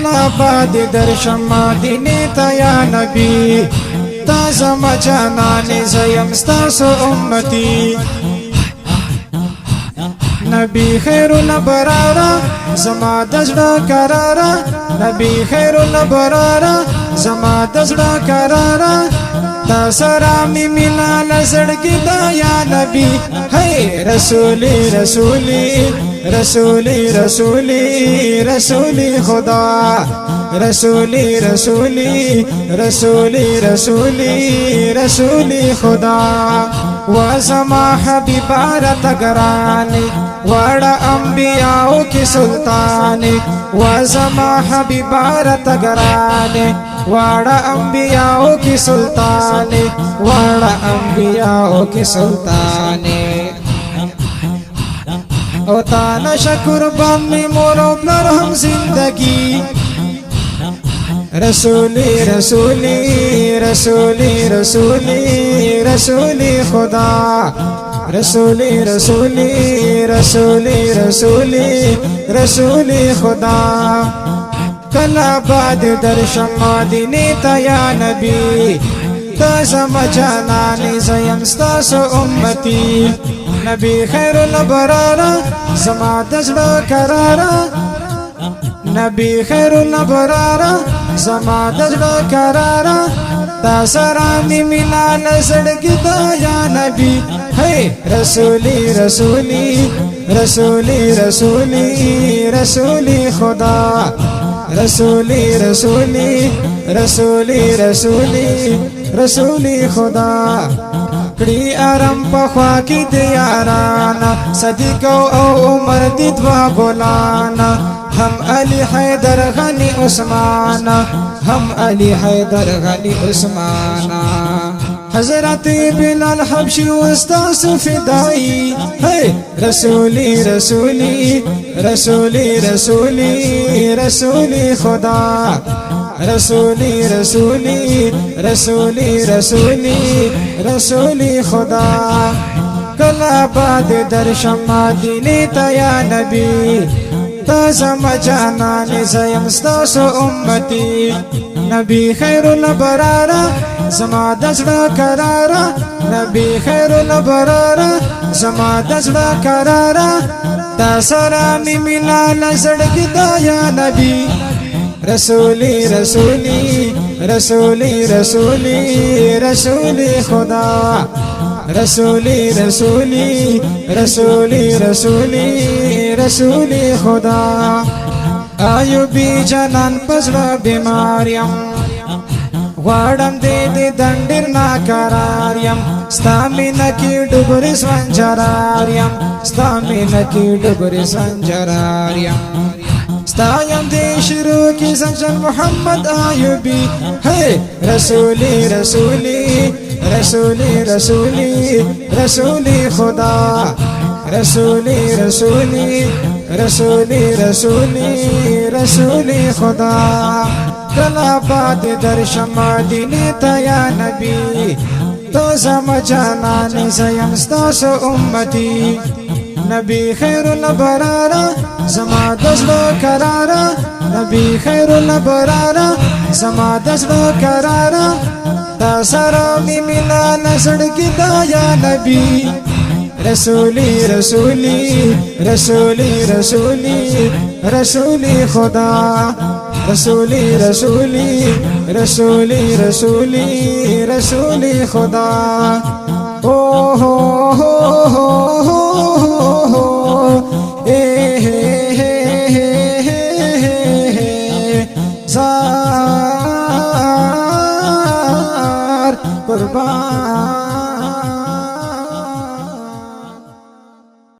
کلا باد درشم مدینه تا یا نبی تا زما جانان زیم ستاسو امتی نبی خیر الابرارا زما دزړه قرارا نبی خیر الابرارا زما دزړه قرارا تا سره می ملال زړګي دا یا نبی ہے رسولی رسولی رسولی رسولی رسولی خدا رسولی رسولی رسولی رسولی رسولی خدا وزما حبیبارت گرانی وڑا انبیاء کی سلطانی وزما حبیبارت گرانی وڑا انبیاء کی سلطانی وڑا انبیاء کی سلطانی او تانا شکر بامی مورو پلر ہم زندگی رسولی رسولی رسولی رسولی رسولی خدا رسولی رسولی رسولی رسولی رسولی خدا کلا باد درشم مدینه تا یا نبی تا زما جانان زیم ستاسو امتی نبی خیر الابرارا زما دزړه قرارا نبی خیر الابرارا زما دزړه قرارا تا سره می ملال زړګي دا یا نبی ہے رسولی رسولی رسولی رسولی رسولی خدا رسولی رسولی رسولی رسولی رسولی خدا کڑی آرام پخوا کی دیارانا صدیق او عمر دی دوا گولانا ہم علی حیدر غنی عثمانا ہم علی حیدر غنی عثمانا حضرت بلال حبشی استاس فدائی ہے رسولی رسولی رسولی رسولی رسولی خدا رسولی رسولی رسولی رسولی رسولی خدا کلا باد درشم مدینه تا یا نبی تا زما جانان زیم ستاسو امتی نبی خیر الابرارا زما دزړه قرارا نبی خیر الابرارا زما دزړه قرارا تا سره می ملال زړګي دا یا نبی رسولی رسولی رسولی رسولی رسولی خدا رسولی رسولی رسولی رسولی رسولی خدا ایوبی جانان پزړه بیماریم غواړم دې دندر نا قراریم ستامینه کی ډوبر سنجراریم ستامینه کی ډوبر سنجراریم ستایم دې شروع کی سنجن محمد ایوبی ہے رسولی رسولی رسولی رسولی رسولی خدا رسولی رسولی رسولی رسولی رسولی خدا کلا باد درشم مدینه تا یا نبی تو زما جانان زیم ستاسو امتی نبی خیر الابرارا زما دزړه قرارا نبی خیر الابرارا زما دزړه قرارا تا سره می ملال زړګي دا یا نبی رسولی رسولی رسولی رسولی رسولی خدا رسولی رسولی رسولی رسولی رسولی خدا او ہو ہو زار قربان